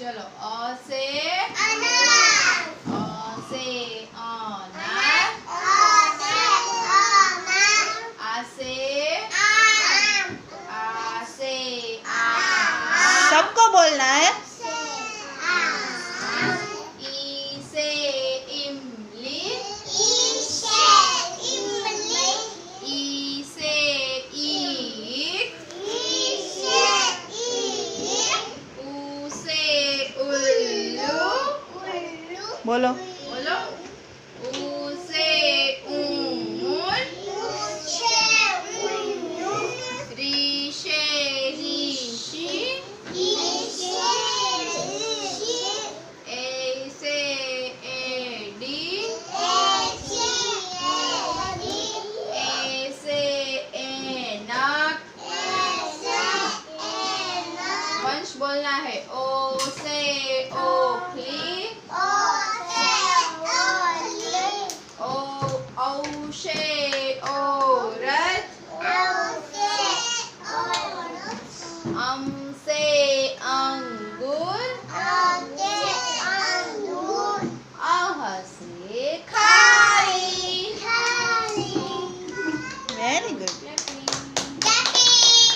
चलो अ से अनार, अ से अनार, आ से आम, आ से आम, सबको बोलना है। ई से इमली, ई से ईख, ऊ से उल्लू, बोलो। बोलो, ऊ से ऊन, री से ऋषि, ए से एडी, ए से ऐनक, वंश बोलना है। ओ से ओखली,